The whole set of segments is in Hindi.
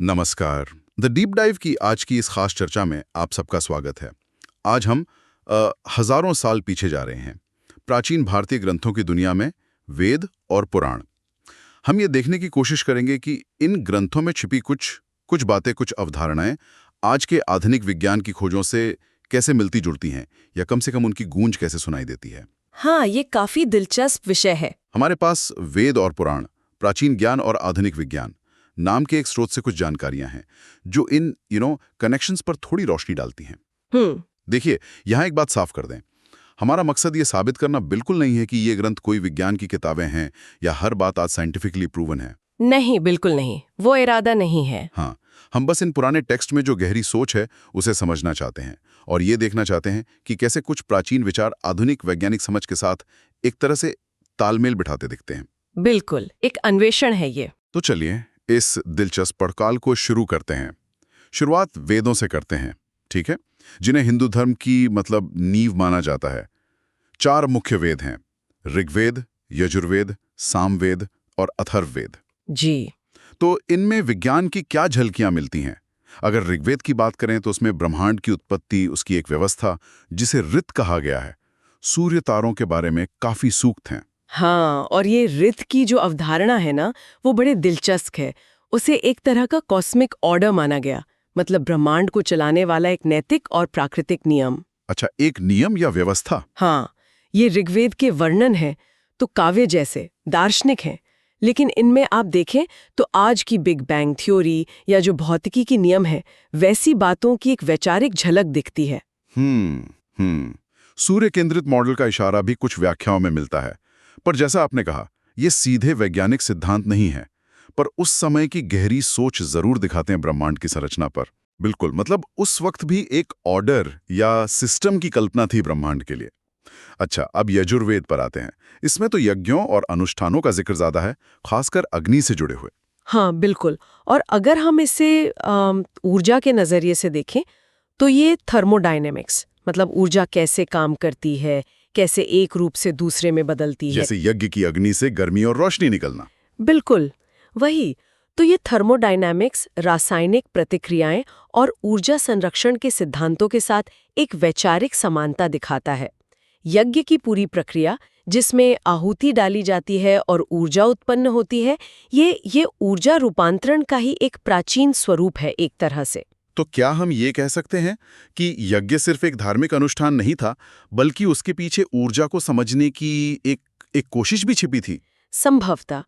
नमस्कार। द डीप डाइव की आज की इस खास चर्चा में आप सबका स्वागत है। आज हम हजारों साल पीछे जा रहे हैं, प्राचीन भारतीय ग्रंथों की दुनिया में, वेद और पुराण। हम ये देखने की कोशिश करेंगे कि इन ग्रंथों में छिपी कुछ कुछ बातें, कुछ अवधारणाएं आज के आधुनिक विज्ञान की खोजों से कैसे मिलती जुलती हैं, या कम से कम उनकी गूंज कैसे सुनाई देती है। हाँ, ये काफी दिलचस्प विषय है। हमारे पास वेद और पुराण, प्राचीन ज्ञान और आधुनिक विज्ञान नाम के एक स्रोत से कुछ जानकारियां हैं जो इन कनेक्शंस पर थोड़ी रोशनी डालती हैं। देखिए, यहाँ एक बात साफ कर दें, हमारा मकसद ये साबित करना बिल्कुल नहीं है कि ये ग्रंथ कोई विज्ञान की किताबें हैं या हर बात आज साइंटिफिकली प्रूवन है। नहीं, बिल्कुल नहीं, वो इरादा नहीं है। हाँ, हम बस इन पुराने टेक्स्ट में जो गहरी सोच है उसे समझना चाहते हैं और ये देखना चाहते हैं कि कैसे कुछ प्राचीन विचार आधुनिक वैज्ञानिक समझ के साथ एक तरह से तालमेल बिठाते दिखते हैं। बिल्कुल, एक अन्वेषण है ये। तो चलिए इस दिलचस्प पड़ताल को शुरू करते हैं। शुरुआत वेदों से करते हैं, ठीक है, जिन्हें हिंदू धर्म की नींव माना जाता है। 4 मुख्य वेद हैं, ऋग्वेद, यजुर्वेद, सामवेद और अथर्ववेद। जी। तो इनमें विज्ञान की क्या झलकियां मिलती हैं? अगर ऋग्वेद की बात करें तो उसमें ब्रह्मांड की उत्पत्ति, उसकी एक व्यवस्था जिसे ऋत कहा गया है, सूर्य तारों के बारे में काफी सूक्त हैं। हाँ, और ये ऋत की जो अवधारणा है ना, वो बड़े दिलचस्प है। उसे एक तरह का कॉस्मिक ऑर्डर माना गया, मतलब ब्रह्मांड को चलाने वाला एक नैतिक और प्राकृतिक नियम। अच्छा, एक नियम या व्यवस्था? हाँ, ये ऋग्वेद के वर्णन है तो काव्य जैसे दार्शनिक हैं, लेकिन इनमें आप देखें तो आज की बिग बैंग थ्योरी या जो भौतिकी की नियम है, वैसी बातों की एक वैचारिक झलक दिखती है। सूर्य केंद्रित मॉडल का इशारा भी कुछ व्याख्याओं में मिलता है, पर जैसा आपने कहा, ये सीधे वैज्ञानिक सिद्धांत नहीं है, पर उस समय की गहरी सोच जरूर दिखाते हैं ब्रह्मांड की संरचना पर। बिल्कुल, उस वक्त भी एक ऑर्डर या सिस्टम की कल्पना थी ब्रह्मांड के लिए। अच्छा, अब यजुर्वेद पर आते हैं। इसमें तो यज्ञों और अनुष्ठानों का जिक्र ज्यादा है, खासकर अग्नि से जुड़े हुए। हाँ, बिल्कुल। और अगर हम इसे ऊर्जा के नज़रिए से देखें तो ये थर्मोडायनेमिक्स, मतलब ऊर्जा कैसे काम करती है, कैसे एक रूप से दूसरे में बदलती है। जैसे यज्ञ की अग्नि से गर्मी और रोशनी निकलना। बिल्कुल, वही। तो ये थर्मोडायनामिक्स रासायनिक प्रतिक्रियाएं और ऊर्जा संरक्षण के सिद्धांतों के साथ एक वैचारिक समानता दिखाता है। यज्ञ की पूरी प्रक्रिया, जिसमें आहुति डाली जाती है और ऊर्जा उत्पन्न होती है, ये ऊर्जा रूपांतरण का ही एक प्राचीन स्वरूप है एक तरह से। तो क्या हम ये कह सकते हैं कि यज्ञ सिर्फ एक धार्मिक अनुष्ठान नहीं था, बल्कि उसके पीछे ऊर्जा को समझने की एक कोशिश भी छिपी थी? संभवतः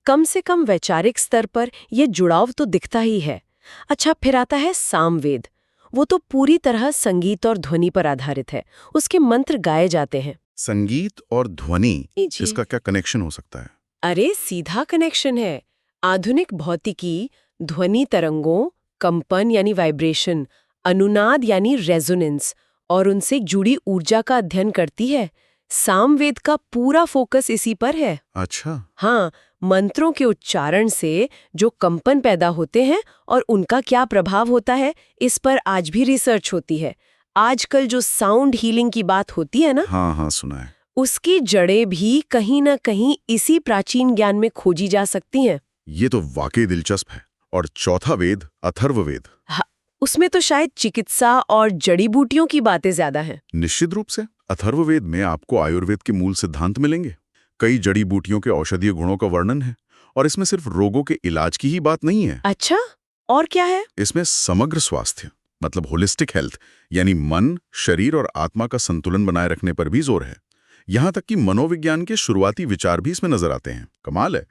कम से कम वैचारिक स्तर पर यह जुड़ाव तो दिखता ही है। अच्छा, फिर आता है सामवेद। वो तो पूरी तरह संगीत और ध्वनि पर आधारित है। उसके मंत्र गाए जाते हैं। संगीत और ध्वनि, जी। इसका क्या कनेक्शन हो सकता है? अरे, सीधा कनेक्शन है। आधुनिक भौतिकी ध्वनि तरंगों, कंपन यानी वाइब्रेशन, अनुनाद यानी रेजोनेंस और उनसे जुड़ी ऊर्जा का अध्ययन करती है। सामवेद का पूरा फोकस इसी पर है। अच्छा। हाँ, मंत्रों के उच्चारण से जो कंपन पैदा होते हैं और उनका क्या प्रभाव होता है, इस पर आज भी रिसर्च होती है। आजकल जो साउंड हीलिंग की बात होती है ना, हाँ, सुना है। उसकी जड़ें भी कहीं ना कहीं इसी प्राचीन ज्ञान में खोजी जा सकती हैं। ये तो वाकई दिलचस्प है। और चौथा वेद, अथर्ववेद। हाँ, उसमें तो शायद चिकित्सा और जड़ी बूटियों की बातें ज्यादा हैं। निश्चित रूप से। अथर्ववेद में आपको आयुर्वेद के मूल सिद्धांत मिलेंगे। कई जड़ी बूटियों के औषधीय गुणों का वर्णन है, और इसमें सिर्फ रोगों के इलाज की ही बात नहीं है। अच्छा, और क्या है? इसमें समग्र स्वास्थ्य, होलिस्टिक हेल्थ, यानी मन, शरीर और आत्मा का संतुलन बनाए रखने पर भी जोर है। यहाँ तक कि मनोविज्ञान के शुरुआती विचार भी इसमें नजर आते हैं। कमाल है।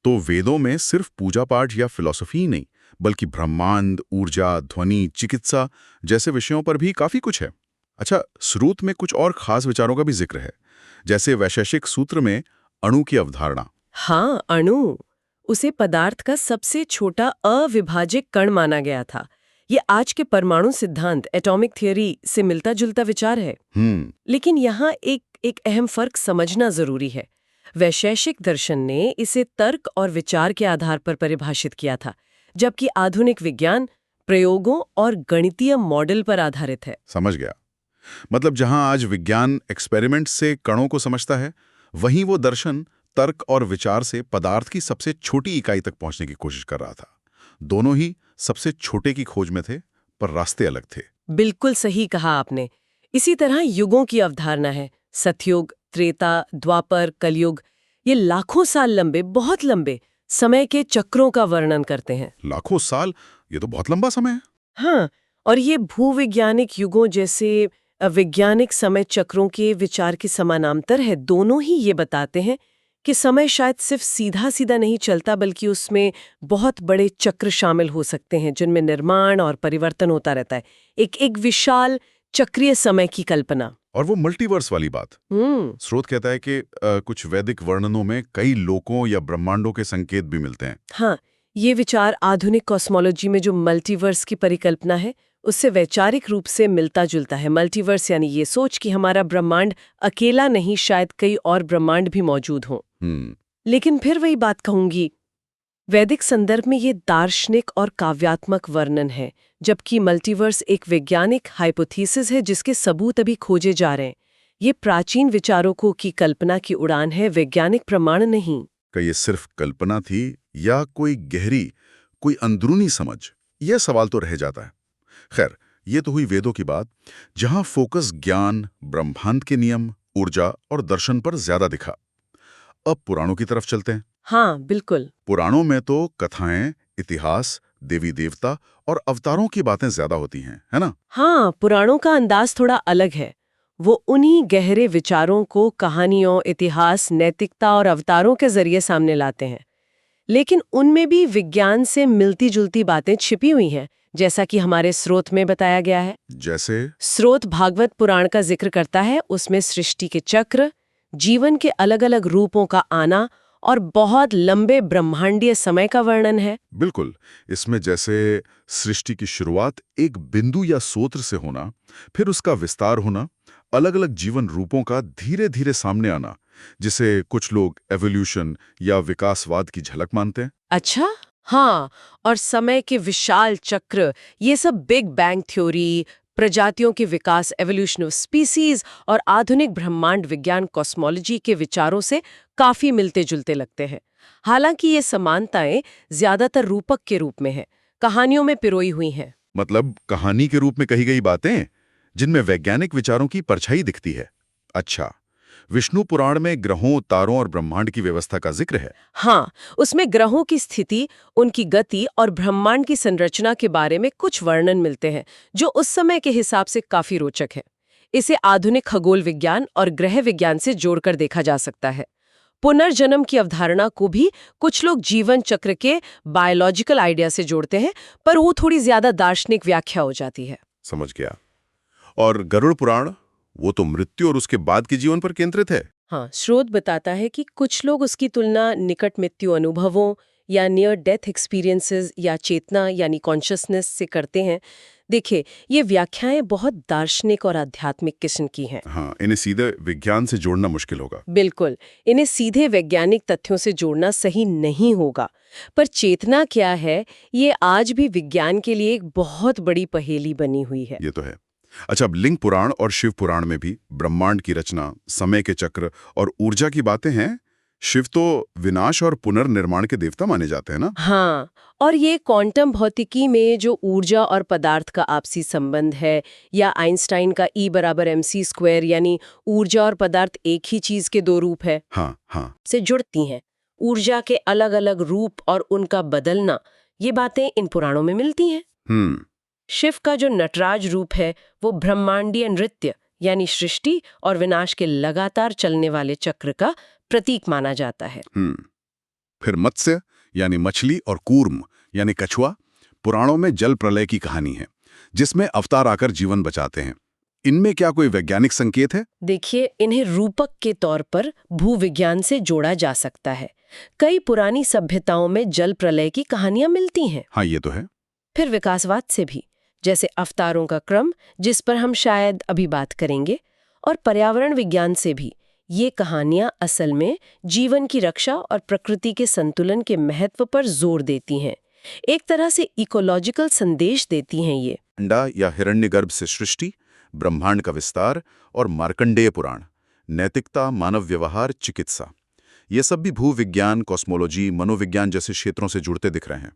तो वेदों में सिर्फ पूजा पाठ या फिलॉसफी ही नहीं, बल्कि ब्रह्मांड, ऊर्जा, ध्वनि, चिकित्सा जैसे विषयों पर भी काफी कुछ है। अच्छा, श्रुत में कुछ और खास विचारों का भी जिक्र है, जैसे वैशेषिक सूत्र में अणु की अवधारणा। हाँ, अणु। उसे पदार्थ का सबसे छोटा अविभाज्य कण माना गया था। ये आज के परमाणु सिद्धांत, एटॉमिक थ्योरी से मिलता जुलता विचार है। लेकिन यहाँ एक अहम फर्क समझना जरूरी है। वैशेषिक दर्शन ने इसे तर्क और विचार के आधार पर परिभाषित किया था, जबकि आधुनिक विज्ञान प्रयोगों और गणितीय मॉडल पर आधारित है। समझ गया। जहां आज विज्ञान एक्सपेरिमेंट से कणों को समझता है, वहीं वो दर्शन तर्क और विचार से पदार्थ की सबसे छोटी इकाई तक पहुंचने की कोशिश कर रहा था। दोनों ही सबसे छोटे की खोज में थे, पर रास्ते अलग थे। बिल्कुल सही कहा आपने। इसी तरह युगों की अवधारणा है। सतयुग, त्रेता, द्वापर, कलयुग, ये लाखों साल लंबे, बहुत लंबे समय के चक्रों का वर्णन करते हैं। लाखों साल, ये तो बहुत लंबा समय है। हाँ, और ये भूवैज्ञानिक युगों जैसे वैज्ञानिक समय चक्रों के विचार के समानांतर है। दोनों ही ये बताते हैं कि समय शायद सिर्फ सीधा सीधा नहीं चलता, बल्कि उसमें बहुत बड़े चक्र शामिल हो सकते हैं जिनमें निर्माण और परिवर्तन होता रहता है। एक एक विशाल चक्रीय समय की कल्पना। और वो मल्टीवर्स वाली बात। स्रोत कहता है कि कुछ वैदिक वर्णनों में कई लोकों या ब्रह्मांडों के संकेत भी मिलते हैं। हाँ, ये विचार आधुनिक कॉस्मोलॉजी में जो मल्टीवर्स की परिकल्पना है उससे वैचारिक रूप से मिलता जुलता है। मल्टीवर्स यानी ये सोच कि हमारा ब्रह्मांड अकेला नहीं, शायद कई और ब्रह्मांड भी मौजूद हों। लेकिन फिर वही बात कहूंगी, वैदिक संदर्भ में ये दार्शनिक और काव्यात्मक वर्णन है, जबकि मल्टीवर्स एक वैज्ञानिक हाइपोथेसिस है जिसके सबूत अभी खोजे जा रहे हैं। ये प्राचीन विचारकों की कल्पना की उड़ान है, वैज्ञानिक प्रमाण नहीं। क्या ये सिर्फ कल्पना थी या कोई गहरी, कोई अंदरूनी समझ? यह सवाल तो रह जाता है। खैर, ये तो हुई वेदों की बात, जहां फोकस ज्ञान, ब्रह्मांड के नियम, ऊर्जा और दर्शन पर ज्यादा दिखा। अब पुराणों की तरफ चलते हैं। हाँ, बिल्कुल। पुराणों में तो कथाएं, इतिहास, देवी देवता और अवतारों की बातें ज्यादा होती हैं, है ना? हाँ, पुराणों का अंदाज थोड़ा अलग है। वो उन्हीं गहरे विचारों को कहानियों, इतिहास, नैतिकता और अवतारों के जरिए सामने लाते हैं। लेकिन उनमें भी विज्ञान से मिलती-जुलती बातें छिपी हुई हैं, जैसा कि हमारे स्रोत में बताया गया है। जैसे स्रोत भागवत पुराण का जिक्र करता है, उसमें सृष्टि के चक्र, जीवन के अलग-अलग रूपों का आना और बहुत लंबे ब्रह्मांडीय समय का वर्णन है। बिल्कुल, इसमें जैसे सृष्टि की शुरुआत एक बिंदु या सूत्र से होना, फिर उसका विस्तार होना, अलग-अलग जीवन रूपों का धीरे-धीरे सामने आना, जिसे कुछ लोग एवोल्यूशन या विकासवाद की झलक मानते हैं। अच्छा, हाँ, और समय के विशाल चक्र, ये सब बिग बैंग थ्योरी, प्रजातियों के विकास, एवोल्यूशन ऑफ स्पीसीज और आधुनिक ब्रह्मांड विज्ञान कॉस्मोलॉजी के विचारों से काफी मिलते-जुलते लगते हैं। हालांकि ये समानताएं ज्यादातर रूपक के रूप में हैं, कहानियों में पिरोई हुई हैं। मतलब कहानी के रूप में कही गई बातें, जिनमें वैज्ञानिक विचारों की परछाई दिखती है। अच्छा, विष्णु पुराण में ग्रहों, तारों और ब्रह्मांड की व्यवस्था का जिक्र है। हाँ, उसमें ग्रहों की स्थिति, उनकी गति और ब्रह्मांड की संरचना के बारे में कुछ वर्णन मिलते हैं, जो उस समय के हिसाब से काफी रोचक है। इसे आधुनिक खगोल विज्ञान और ग्रह विज्ञान से जोड़कर देखा जा सकता है। पुनर्जन्म की अवधारणा को भी कुछ लोग जीवन चक्र के बायोलॉजिकल आइडिया से जोड़ते हैं, पर वो थोड़ी ज्यादा दार्शनिक व्याख्या हो जाती है। समझ गया। और गरुड़ पुराण, वो तो मृत्यु और उसके बाद के जीवन पर केंद्रित है। हाँ, स्रोत बताता है कि कुछ लोग उसकी तुलना निकट मृत्यु अनुभवों या नियर डेथ एक्सपीरियंसेस या चेतना यानी कॉन्शियसनेस से करते हैं। देखिए, ये व्याख्याएं बहुत दार्शनिक और आध्यात्मिक किस्म की हैं। हाँ, इन्हें सीधे विज्ञान से जोड़ना मुश्किल होगा। बिल्कुल, इन्हें सीधे वैज्ञानिक तथ्यों से जोड़ना सही नहीं होगा। पर चेतना क्या है, ये आज भी विज्ञान के लिए एक बहुत बड़ी पहेली बनी हुई है। ये तो है। अच्छा, अब लिंग पुराण और शिव पुराण में भी ब्रह्मांड की रचना, समय के चक्र और ऊर्जा की बातें हैं। शिव तो विनाश और पुनर्निर्माण के देवता माने जाते हैं ना? हाँ, और ये क्वांटम भौतिकी में जो ऊर्जा और पदार्थ का आपसी संबंध है, या आइंस्टाइन का E=mc² यानी ऊर्जा और पदार्थ एक ही चीज के दो रूप है, हाँ हाँ। से जुड़ती हैं। ऊर्जा के अलग-अलग रूप और उनका बदलना, ये बातें इन पुराणों में मिलती हैं। शिव का जो नटराज रूप है, वो ब्रह्मांडीय नृत्य यानी सृष्टि और विनाश के लगातार चलने वाले चक्र का प्रतीक माना जाता है। फिर मत्स्य यानी मछली और कूर्म यानी कछुआ, पुराणों में जल प्रलय की कहानी है, जिसमें अवतार आकर जीवन बचाते हैं। इनमें क्या कोई वैज्ञानिक संकेत है? देखिए, इन्हें रूपक के तौर पर भूविज्ञान से जोड़ा जा सकता है। कई पुरानी सभ्यताओं में जल प्रलय की कहानियां मिलती हैं। हाँ, ये तो है। फिर विकासवाद से भी, जैसे अवतारों का क्रम, जिस पर हम शायद अभी बात करेंगे, और पर्यावरण विज्ञान से भी। ये कहानियां असल में जीवन की रक्षा और प्रकृति के संतुलन के महत्व पर जोर देती हैं। एक तरह से इकोलॉजिकल संदेश देती हैं ये। अंडा या हिरण्यगर्भ से सृष्टि, ब्रह्मांड का विस्तार और मार्कंडेय पुराण, नैतिकता, मानव व्यवहार, चिकित्सा, ये सब भी भूविज्ञान, कॉस्मोलॉजी, मनोविज्ञान जैसे क्षेत्रों से जुड़ते दिख रहे हैं।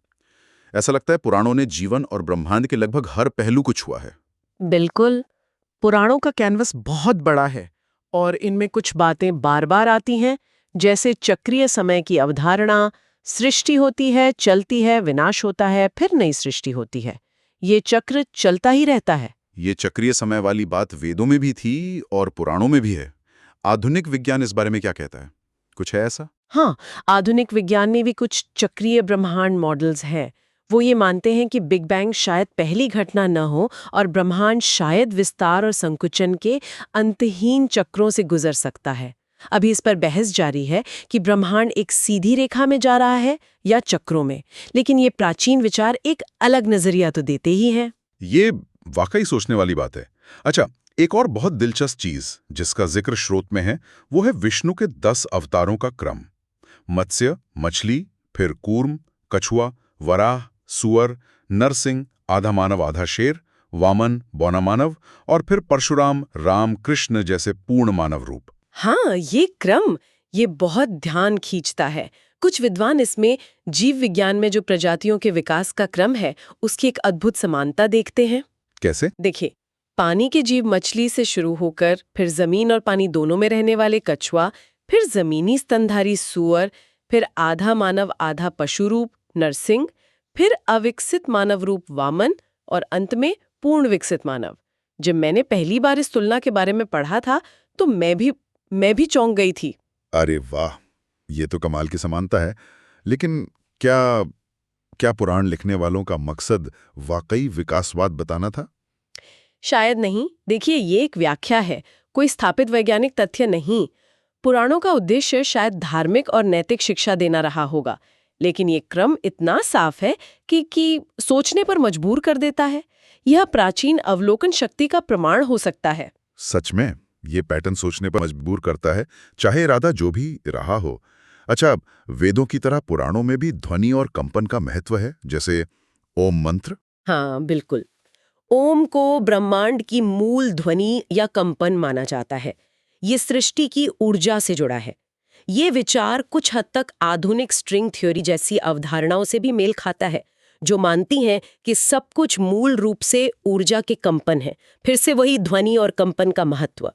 ऐसा लगता है पुराणों ने जीवन और ब्रह्मांड के लगभग हर पहलू को छुआ है। बिल्कुल। पुराणों का कैनवस बहुत बड़ा है और इनमें कुछ बातें बार बार आती हैं, जैसे चक्रीय समय की अवधारणा, सृष्टि होती है, चलती है, विनाश होता है, फिर नई सृष्टि होती है। ये चक्र चलता ही रहता है। ये चक्रीय समय वाली बात वेदों में भी थी और पुराणों में भी है। आधुनिक विज्ञान इस बारे में क्या कहता है? कुछ है ऐसा? हाँ, आधुनिक विज्ञान में भी कुछ चक्रीय ब्रह्मांड मॉडल्स हैं। वो ये मानते हैं कि बिग बैंग शायद पहली घटना न हो और ब्रह्मांड शायद विस्तार और संकुचन के अंतहीन चक्रों से गुजर सकता है। अभी इस पर बहस जारी है कि ब्रह्मांड एक सीधी रेखा में जा रहा है या चक्रों में, लेकिन ये प्राचीन विचार एक अलग नजरिया तो देते ही हैं। ये वाकई सोचने वाली बात है। अच्छा, एक और बहुत दिलचस्प चीज जिसका जिक्र स्रोत में है, वो है विष्णु के 10 अवतारों का क्रम। मत्स्य, मछली, फिर कूर्म, कछुआ, वराह, सुअर, नरसिंह, आधा मानव आधा शेर, वामन, बौना मानव और फिर परशुराम, राम, कृष्ण जैसे पूर्ण मानव रूप। हाँ, ये क्रम ये बहुत ध्यान खींचता है। कुछ विद्वान इसमें जीव विज्ञान में जो प्रजातियों के विकास का क्रम है, उसकी एक अद्भुत समानता देखते हैं। कैसे? देखिए, पानी के जीव मछली से शुरू होकर फिर जमीन और पानी दोनों में रहने वाले कछुआ, फिर जमीनी स्तनधारी सुअर, फिर आधा मानव आधा पशु रूप नरसिंह, फिर अविकसित मानव रूप वामन और अंत में पूर्ण विकसित मानव। जब मैंने पहली बार इस तुलना के बारे में पढ़ा था तो मैं भी चौंक गई थी। अरे वाह, ये तो कमाल की समानता है। लेकिन क्या क्या पुराण लिखने वालों का मकसद वाकई विकासवाद बताना था? शायद नहीं। देखिए, ये एक व्याख्या है, कोई स्थापित वैज्ञानिक तथ्य नहीं। पुराणों का उद्देश्य शायद धार्मिक और नैतिक शिक्षा देना रहा होगा, लेकिन ये क्रम इतना साफ है कि सोचने पर मजबूर कर देता है। यह प्राचीन अवलोकन शक्ति का प्रमाण हो सकता है। सच में ये पैटर्न सोचने पर मजबूर करता है, चाहे इरादा जो भी रहा हो। अच्छा, वेदों की तरह पुराणों में भी ध्वनि और कंपन का महत्व है, जैसे ओम मंत्र। हाँ, बिल्कुल। ओम को ब्रह्मांड की मूल ध्वनि या कंपन माना जाता है। ये सृष्टि की ऊर्जा से जुड़ा है। ये विचार कुछ हद तक आधुनिक स्ट्रिंग थ्योरी जैसी अवधारणाओं से भी मेल खाता है, जो मानती हैं कि सब कुछ मूल रूप से ऊर्जा के कंपन है। फिर से वही ध्वनि और कंपन का महत्व।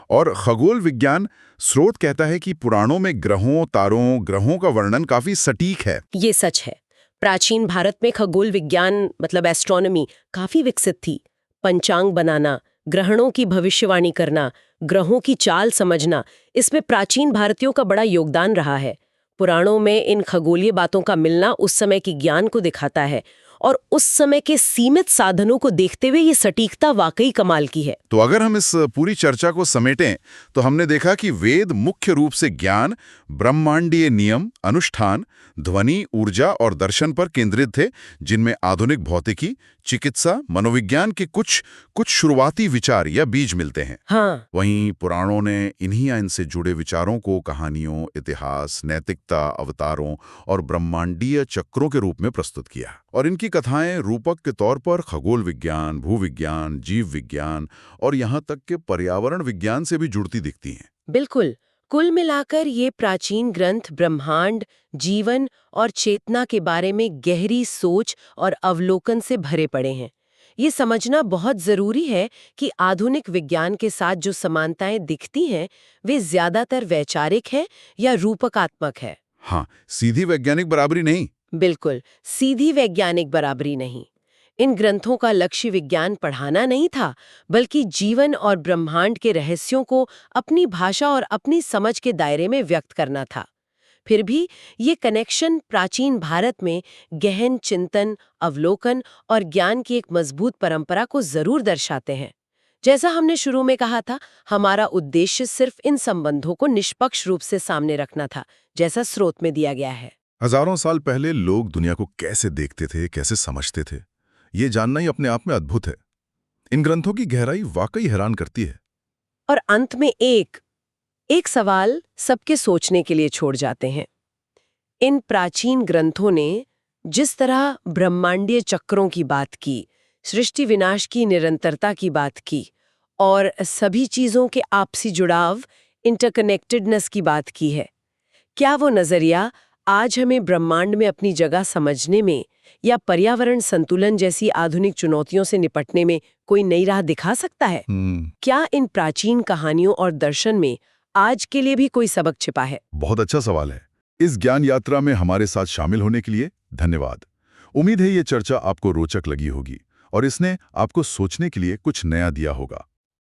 और खगोल विज्ञान स्रोत कहता है कि पुराणों में ग्रहों, तारों, ग्रहों का वर्णन काफी सटीक है। ये सच है। प्राचीन भारत में खगोल विज्ञान मतलब एस्ट्रोनॉमी काफी विकसित थी। पंचांग बनाना, ग्रहणों की भविष्यवाणी करना, ग्रहों की चाल समझना, इसमें प्राचीन भारतीयों का बड़ा योगदान रहा है। पुराणों में इन खगोलीय बातों का मिलना उस समय की ज्ञान को दिखाता है, और उस समय के सीमित साधनों को देखते हुए ये सटीकता वाकई कमाल की है। तो अगर हम इस पूरी चर्चा को समेटें तो हमने देखा कि वेद मुख्य रूप से ज्ञान, ब्रह्मांडीय नियम, अनुष्ठान, ध्वनि, ऊर्जा और दर्शन पर केंद्रित थे, जिनमें आधुनिक भौतिकी, चिकित्सा, मनोविज्ञान के कुछ शुरुआती विचार या बीज मिलते हैं। हाँ, वहीं पुराणों ने इन्हीं या इनसे जुड़े विचारों को कहानियों, इतिहास, नैतिकता, अवतारों और ब्रह्मांडीय चक्रों के रूप में प्रस्तुत किया। और इनकी कथाएं रूपक के तौर पर खगोल विज्ञान, भूविज्ञान, जीव विज्ञान और यहाँ तक के पर्यावरण विज्ञान से भी जुड़ती दिखती हैं। बिल्कुल। कुल मिलाकर ये प्राचीन ग्रंथ ब्रह्मांड, जीवन और चेतना के बारे में गहरी सोच और अवलोकन से भरे पड़े हैं। ये समझना बहुत जरूरी है कि आधुनिक विज्ञान के साथ जो समानताएं दिखती हैं, वे ज्यादातर वैचारिक हैं या रूपकात्मक है। हाँ, सीधी वैज्ञानिक बराबरी नहीं। बिल्कुल, सीधी वैज्ञानिक बराबरी नहीं। इन ग्रंथों का लक्ष्य विज्ञान पढ़ाना नहीं था, बल्कि जीवन और ब्रह्मांड के रहस्यों को अपनी भाषा और अपनी समझ के दायरे में व्यक्त करना था। फिर भी ये कनेक्शन प्राचीन भारत में गहन चिंतन, अवलोकन और ज्ञान की एक मजबूत परंपरा को जरूर दर्शाते हैं। जैसा हमने शुरू में कहा था, हमारा उद्देश्य सिर्फ इन संबंधों को निष्पक्ष रूप से सामने रखना था, जैसा स्रोत में दिया गया है। हजारों साल पहले लोग दुनिया को कैसे देखते थे, कैसे समझते थे, ये जानना ही अपने आप में अद्भुत है। इन ग्रंथों की गहराई वाकई हैरान करती है। और अंत में एक सवाल सबके सोचने के लिए छोड़ जाते हैं। इन प्राचीन ग्रंथों ने जिस तरह ब्रह्मांडीय चक्रों की बात की, सृष्टि विनाश की निरंतरता की बात की और सभी चीजों के आपसी जुड़ाव, इंटरकनेक्टेडनेस की बात की है, क्या वो नजरिया आज हमें ब्रह्मांड में अपनी जगह समझने में या पर्यावरण संतुलन जैसी आधुनिक चुनौतियों से निपटने में कोई नई राह दिखा सकता है? क्या इन प्राचीन कहानियों और दर्शन में आज के लिए भी कोई सबक छिपा है? बहुत अच्छा सवाल है। इस ज्ञान यात्रा में हमारे साथ शामिल होने के लिए धन्यवाद। उम्मीद है ये चर्चा आपको रोचक लगी होगी और इसने आपको सोचने के लिए कुछ नया दिया होगा।